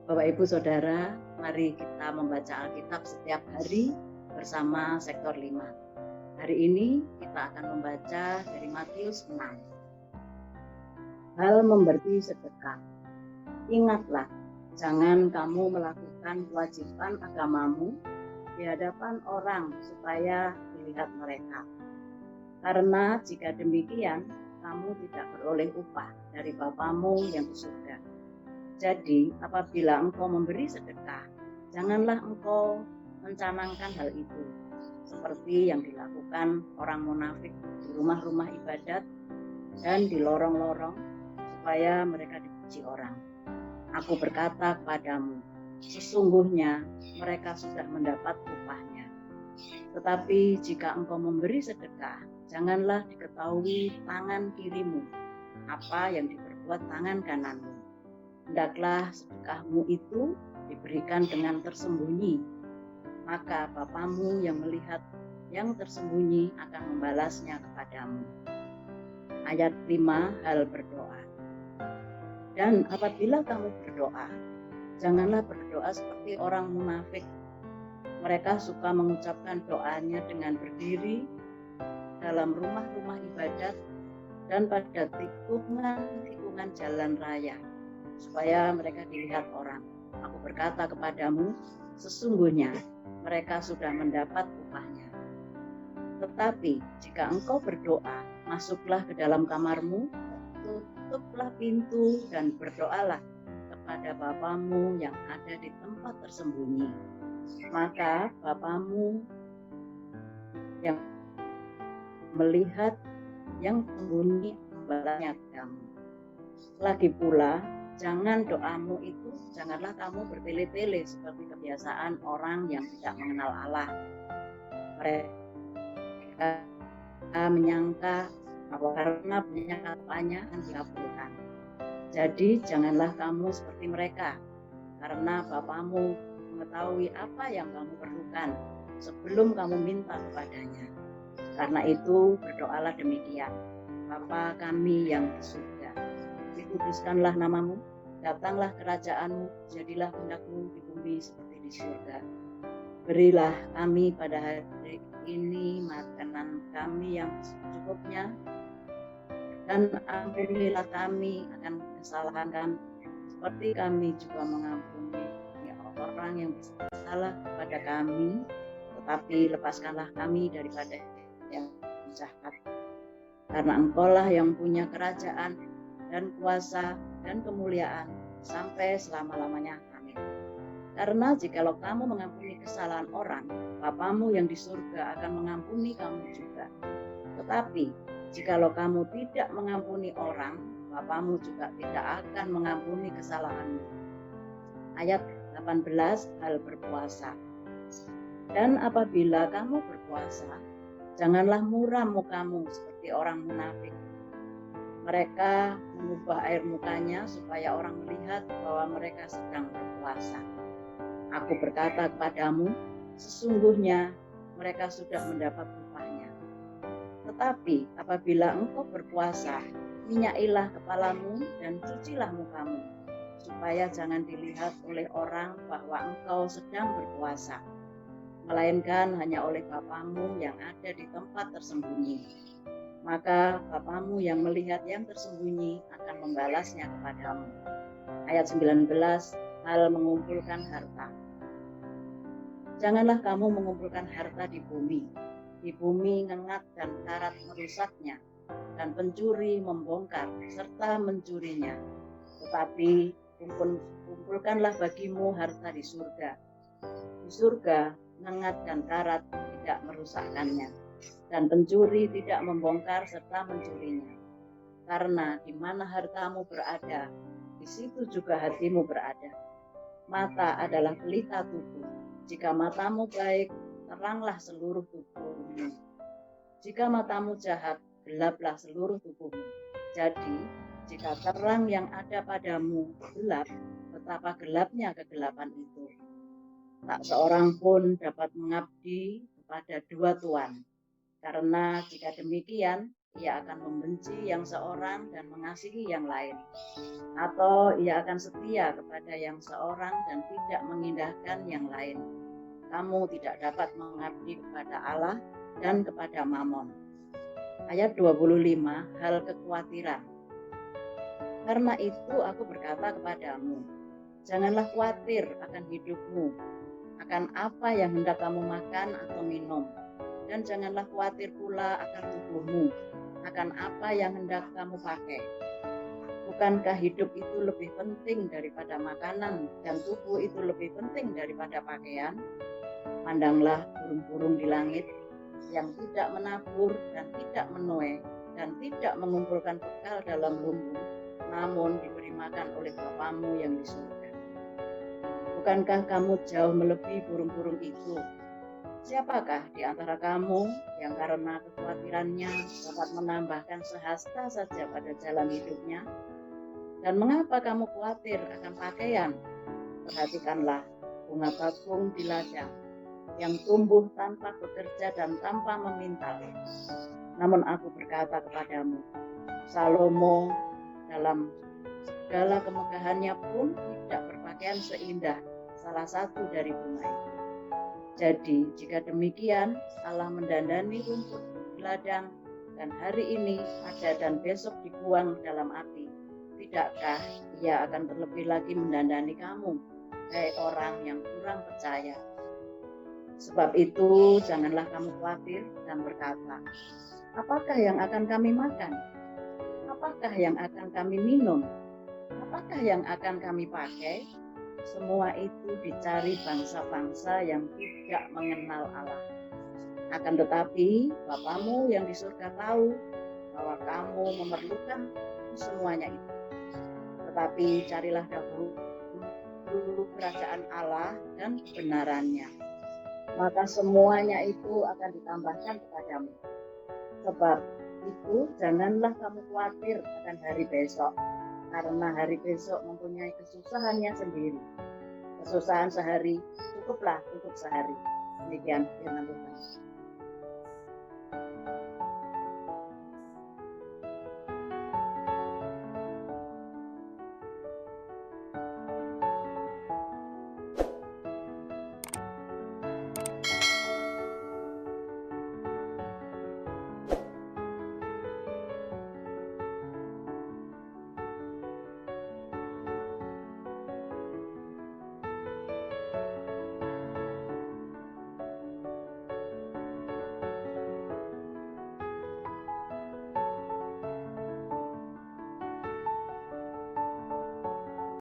Bapak Ibu Saudara, mari kita membaca Alkitab setiap hari bersama Sektor 5. Hari ini kita akan membaca dari Matius 6. Hal memberi sedekah. Ingatlah, jangan kamu melakukan kewajiban agamamu di hadapan orang supaya dilihat mereka. Karena jika demikian, kamu tidak beroleh upah dari Bapamu yang di surga. Jadi, apabila engkau memberi sedekah, janganlah engkau mencanangkan hal itu, seperti yang dilakukan orang munafik di rumah-rumah ibadat dan di lorong-lorong, supaya mereka dipuji orang. Aku berkata kepadamu, sesungguhnya mereka sudah mendapat upahnya. Tetapi jika engkau memberi sedekah, janganlah diketahui tangan kirimu apa yang diperbuat tangan kananmu. Hendaklah sedekahmu itu diberikan dengan tersembunyi, maka Bapamu yang melihat yang tersembunyi akan membalasnya kepadamu. Ayat 5, hal berdoa. Dan apabila kamu berdoa, janganlah berdoa seperti orang munafik. Mereka suka mengucapkan doanya dengan berdiri dalam rumah-rumah ibadat dan pada tikungan-tikungan jalan raya, supaya mereka dilihat orang. Aku berkata kepadamu, sesungguhnya mereka sudah mendapat upahnya. Tetapi jika engkau berdoa, masuklah ke dalam kamarmu, tutuplah pintu dan berdoalah kepada Bapamu yang ada di tempat tersembunyi. Maka Bapamu yang melihat yang tersembunyi membalasnya kepadamu. Lagi pula, janganlah kamu bertele-tele seperti kebiasaan orang yang tidak mengenal Allah. Mereka menyangka bahwa karena banyak katanya akan dikabulkan. Jadi janganlah kamu seperti mereka, karena Bapamu mengetahui apa yang kamu perlukan sebelum kamu minta kepadanya. Karena itu berdoalah demikian, Bapa kami yang di surga, dikuduskanlah namamu, datanglah kerajaanmu, jadilah kehendak-Mu di bumi seperti di surga. Berilah kami pada hari ini makanan kami yang secukupnya, dan ampunilah kami akan kesalahan kami, seperti kami juga mengampuni orang yang bersalah kepada kami, tetapi lepaskanlah kami daripada yang jahat. Karena Engkaulah yang punya kerajaan dan kuasa dan kemuliaan sampai selama-lamanya. Amin. Karena jikalau kamu mengampuni kesalahan orang, Bapamu yang di surga akan mengampuni kamu juga. Tetapi jikalau kamu tidak mengampuni orang, Bapamu juga tidak akan mengampuni kesalahanmu. Ayat 18, hal berpuasa. Dan apabila kamu berpuasa, janganlah muram mukamu seperti orang munafik. Mereka mengubah air mukanya supaya orang melihat bahwa mereka sedang berpuasa. Aku berkata kepadamu, sesungguhnya mereka sudah mendapat upahnya. Tetapi apabila engkau berpuasa, minyailah kepalamu dan cucilah mukamu, supaya jangan dilihat oleh orang bahwa engkau sedang berpuasa, melainkan hanya oleh Bapamu yang ada di tempat tersembunyi. Maka Bapamu yang melihat yang tersembunyi akan membalasnya kepadamu. Ayat 19, hal mengumpulkan harta. Janganlah kamu mengumpulkan harta di bumi. Di bumi ngengat dan karat merusaknya, dan pencuri membongkar serta mencurinya. Tetapi kumpulkanlah bagimu harta di surga. Di surga ngengat dan karat tidak merusakkannya, dan pencuri tidak membongkar serta mencurinya. Karena di mana hartamu berada, di situ juga hatimu berada. Mata adalah pelita tubuh. Jika matamu baik, teranglah seluruh tubuhmu. Jika matamu jahat, gelaplah seluruh tubuhmu. Jadi, jika terang yang ada padamu gelap, betapa gelapnya kegelapan itu. Tak seorang pun dapat mengabdi kepada dua tuan, karena jika demikian, ia akan membenci yang seorang dan mengasihi yang lain. Atau ia akan setia kepada yang seorang dan tidak mengindahkan yang lain. Kamu tidak dapat mengabdi kepada Allah dan kepada Mammon. Ayat 25, hal kekhawatiran. Karena itu aku berkata kepadamu, janganlah khawatir akan hidupmu, akan apa yang hendak kamu makan atau minum, dan janganlah khawatir pula akan tubuhmu, akan apa yang hendak kamu pakai. Bukankah hidup itu lebih penting daripada makanan, dan tubuh itu lebih penting daripada pakaian? Pandanglah burung-burung di langit yang tidak menabur dan tidak menuai dan tidak mengumpulkan bekal dalam lumbung, namun diberi makan oleh Bapamu yang di surga. Bukankah kamu jauh melebihi burung-burung itu? Siapakah di antara kamu yang karena kekhawatirannya dapat menambahkan sehasta saja pada jalan hidupnya? Dan mengapa kamu khawatir akan pakaian? Perhatikanlah bunga bakung di ladang yang tumbuh tanpa bekerja dan tanpa memintal. Namun aku berkata kepadamu, Salomo dalam segala kemegahannya pun tidak berpakaian seindah salah satu dari bunga itu. Jadi jika demikian Allah mendandani rumput di ladang dan hari ini ada dan besok dibuang dalam api, tidakkah ia akan terlebih lagi mendandani kamu, hai orang yang kurang percaya? Sebab itu janganlah kamu khawatir dan berkata, apakah yang akan kami makan? Apakah yang akan kami minum? Apakah yang akan kami pakai? Semua itu dicari bangsa-bangsa yang tidak mengenal Allah. Akan tetapi Bapamu yang di surga tahu bahwa kamu memerlukan semuanya itu. Tetapi carilah dahulu kerajaan Allah dan kebenarannya, maka semuanya itu akan ditambahkan kepadamu. Sebab itu janganlah kamu khawatir akan hari besok, karena hari besok mempunyai kesusahannya sendiri. Kesusahan sehari cukuplah untuk sehari. Demikian firman Tuhan.